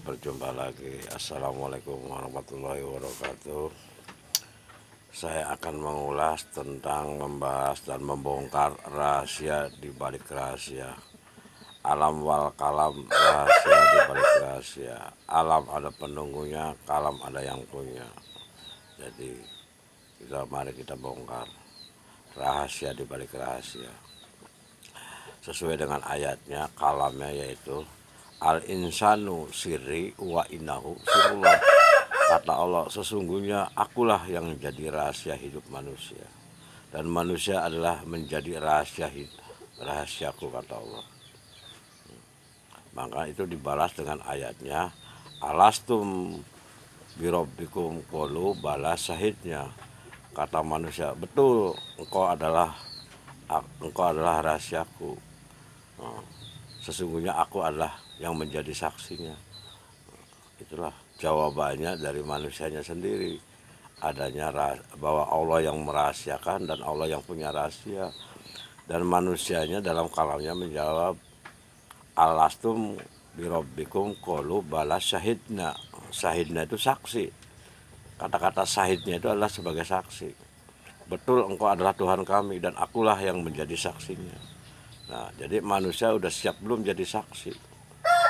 berjumpa lagi. Assalamualaikum warahmatullahi wabarakatuh. Saya akan mengulas tentang membahas dan membongkar rahasia di balik rahasia. Alam wal kalam, rahasia di balik rahasia. Alam ada penunggunya, kalam ada yang punya. Jadi mari kita bongkar rahasia di balik rahasia. Sesuai dengan ayatnya, kalamnya yaitu al-insanu sirri wa innahu sirullah. Kata Allah, sesungguhnya akulah yang menjadi rahasia hidup manusia, dan manusia adalah menjadi rahasiaku, kata Allah. Maka itu dibalas dengan ayatnya, alastum birobbikum qalu bala, syahidnya. Kata manusia, betul, engkau adalah rahasiaku. Sesungguhnya aku adalah yang menjadi saksinya. Itulah jawabannya dari manusianya sendiri, adanya bahwa Allah yang merahasiakan dan Allah yang punya rahasia. Dan manusianya dalam kalamnya menjawab, alastum birabbikum qalu bala syahidna. Syahidna itu saksi. Kata-kata syahidnya itu adalah sebagai saksi. Betul, engkau adalah Tuhan kami dan akulah yang menjadi saksinya. Nah, jadi manusia udah siap belum jadi saksi?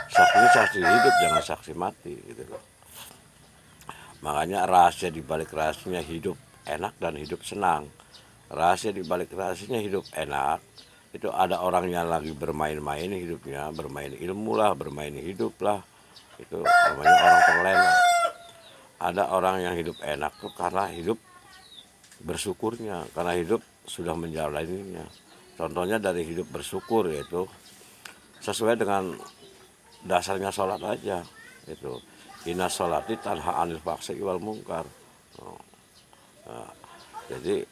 Saksinya saksi hidup, jangan saksi mati, gitu loh. Makanya rahasia di balik rahasianya hidup enak dan hidup senang. Rahasia di balik rahasianya hidup enak itu ada orang yang lagi bermain-main hidupnya, bermain ilmu lah, bermain hidup lah. Itu namanya orang terlena. Ada orang yang hidup enak tuh karena hidup bersyukurnya, karena hidup sudah menjalaninya. Contohnya dari hidup bersyukur, yaitu sesuai dengan dasarnya sholat aja. Itu inna sholati tanha anil fahsya'i wal munkar. Nah, jadi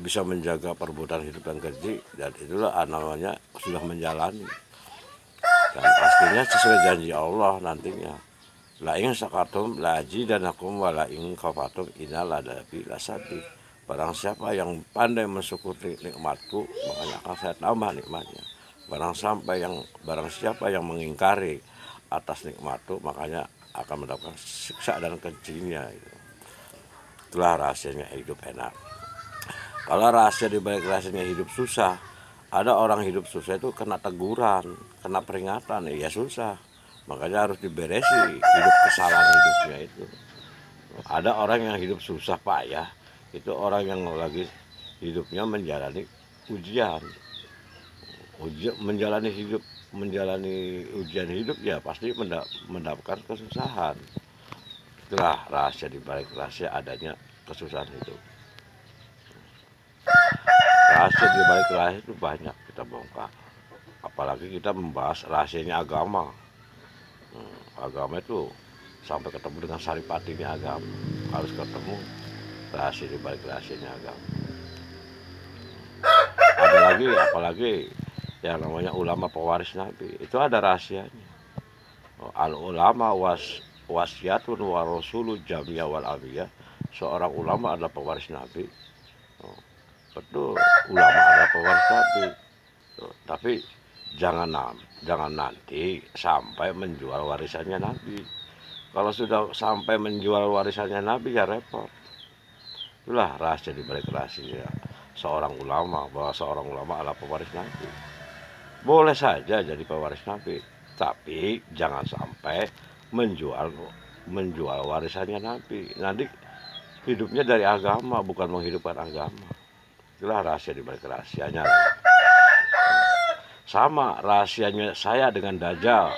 bisa menjaga perbuatan hidup dan keji, dan itulah namanya sudah menjalani. Dan pastinya sesuai janji Allah nantinya. La in syakartum la azidanakum wa la in kafartum innal adabi lasadid. Barang siapa yang pandai mensyukuri nikmatku, makanya akan saya tambah nikmatnya. Barang siapa yang mengingkari atas nikmatku, makanya akan mendapatkan siksa dan kejinya. Itulah rahasianya hidup enak. Kalau rahasia di balik rahasianya hidup susah, ada orang hidup susah itu kena teguran, kena peringatan, ya susah. Makanya harus diberesi hidup kesalahan hidupnya itu. Ada orang yang hidup susah payah, itu orang yang lagi hidupnya menjalani ujian. Menjalani ujian hidup, ya pasti mendapatkan kesusahan. Itulah rahasia di balik rahasia adanya kesusahan hidup. Rahasia di balik rahasia itu banyak kita bongkar. Apalagi kita membahas rahasianya agama. Agama itu sampai ketemu dengan saripatinya agama, harus ketemu rahasia di balik rahasianya agama. Apalagi yang namanya ulama pewaris Nabi, itu ada rahasianya. Al ulama wasiatun wa rasulu jamia wal abiyah. Seorang ulama adalah pewaris Nabi. Betul, ulama adalah pewaris Nabi. Tapi jangan nanti sampai menjual warisannya Nabi. Kalau sudah sampai menjual warisannya Nabi, ya repot. Itulah rahasia di balik rahasia seorang ulama, bahwa seorang ulama adalah pewaris Nabi. Boleh saja jadi pewaris Nabi, tapi jangan sampai menjual warisannya Nabi. Nanti hidupnya dari agama, bukan menghidupkan agama. Itulah rahasia di balik rahasianya. Sama rahasianya saya dengan Dajjal.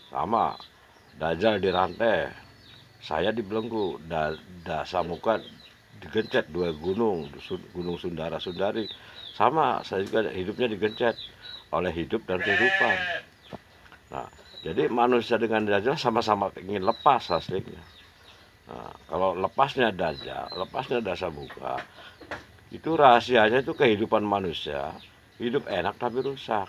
Sama, Dajjal dirantai, saya dibelenggu, Samuka digencet dua gunung Sundara Sundari. Sama, saya juga hidupnya digencet oleh hidup dan kehidupan. Nah, jadi manusia dengan Dajjal sama-sama ingin lepas aslinya. Nah, kalau lepasnya Dajjal, lepasnya Dasamuka, itu rahasianya itu kehidupan manusia, hidup enak tapi rusak.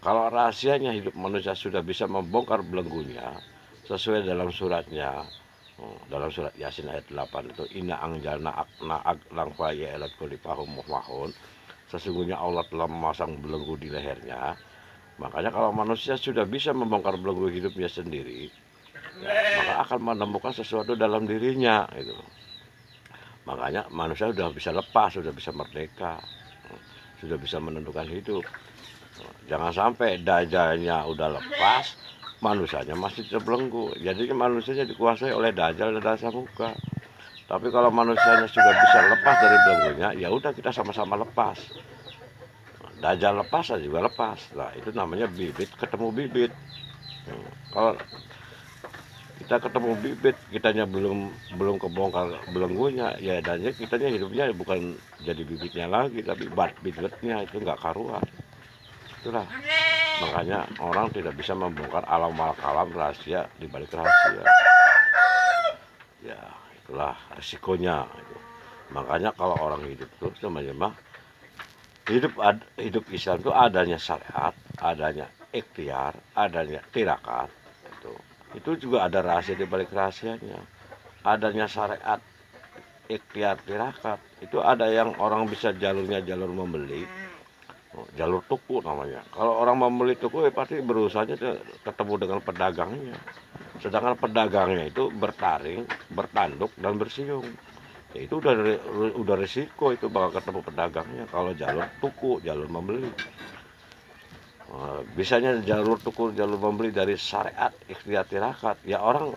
Kalau rahasianya hidup manusia sudah bisa membongkar belenggunya, sesuai dalam suratnya, dalam surat Yasin ayat 8 itu, inna anjalna akna aglang faya elat kulipahum muhmahun, sesungguhnya Allah telah memasang belenggu di lehernya, Makanya kalau manusia sudah bisa membongkar belenggu hidupnya sendiri, ya, maka akan menemukan sesuatu dalam dirinya gitu. Makanya manusia sudah bisa lepas, sudah bisa merdeka, sudah bisa menentukan hidup. Jangan sampai dajalnya udah lepas, manusianya masih terbelenggu. Jadi manusianya dikuasai oleh dajal dan dasa muka. Tapi kalau manusianya sudah bisa lepas dari belenggunya, ya udah kita sama-sama lepas. Dajal lepas, saya juga lepas. Nah, itu namanya bibit ketemu bibit. Kalau kita ketemu bibit, kitanya belum kebongkar belenggunya, ya dan kitanya hidupnya bukan jadi bibitnya lagi, tapi bibitnya itu nggak karuan. Itulah makanya orang tidak bisa membongkar alam kalam rahasia di balik rahasia. Ya itulah resikonya. Makanya kalau orang hidup terus namanya hidup Islam itu adanya syariat, adanya ikhtiar, adanya tirakat. Itu juga ada rahasia di balik rahasianya. Adanya syariat, ikhtiar, tirakat. Itu ada yang orang bisa jalurnya jalur membeli, jalur tuku namanya. Kalau orang membeli tuku ya pasti berusahanya ketemu dengan pedagangnya. Sedangkan pedagangnya itu bertaring, bertanduk, dan bersiung. Ya itu udah risiko itu bakal ketemu pedagangnya kalau jalur tuku, jalur membeli. Bisanya jalur tuku, jalur membeli dari syariat, ikhtiar, tirakat. Ya orang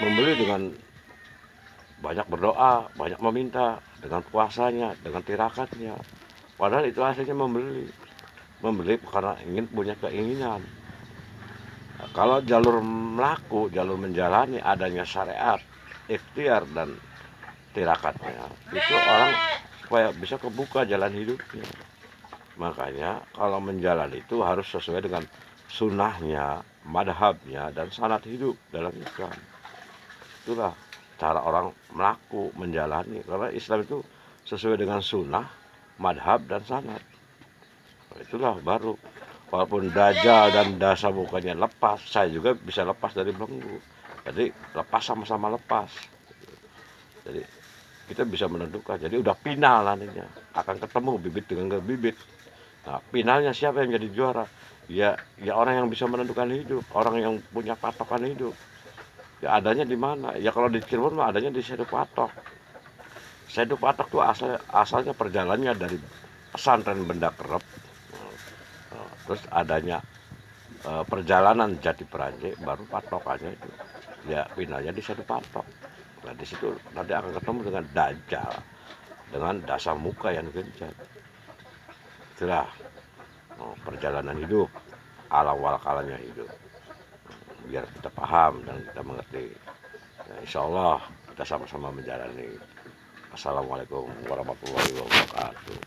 membeli dengan banyak berdoa, banyak meminta, dengan puasanya, dengan tirakatnya. Padahal itu hasilnya membeli karena ingin punya keinginan. Nah, kalau jalur melaku, jalur menjalani adanya syariat, ikhtiar dan tirakatnya, itu orang supaya bisa kebuka jalan hidupnya. Makanya kalau menjalani itu harus sesuai dengan sunnahnya, madhabnya, dan sanad hidup dalam Islam. Itulah cara orang melaku menjalani, karena Islam itu sesuai dengan sunnah, madhab, dan sanad. Itulah baru walaupun dajal dan dasa mukanya lepas, saya juga bisa lepas dari belenggu. Jadi lepas sama-sama lepas. Jadi kita bisa menentukan. Jadi udah final nantinya, akan ketemu bibit dengan bibit. Nah, finalnya siapa yang jadi juara? Ya orang yang bisa menentukan hidup, orang yang punya patokan hidup. Ya adanya di mana? Ya kalau di Cirebon mah adanya di Sedu Patok. Sedu Patok tuh asalnya perjalanannya dari pesantren Benda Kerep. Terus adanya perjalanan Jati Peranjek, baru patokannya itu ya finalnya di Sedu Patok. Nah di situ nanti akan ketemu dengan dajal, dengan dasa muka yang gencat. Itulah perjalanan hidup, awal kalanya hidup. Biar kita paham dan kita mengerti. Ya, insya Allah kita sama-sama menjalani. Assalamualaikum warahmatullahi wabarakatuh.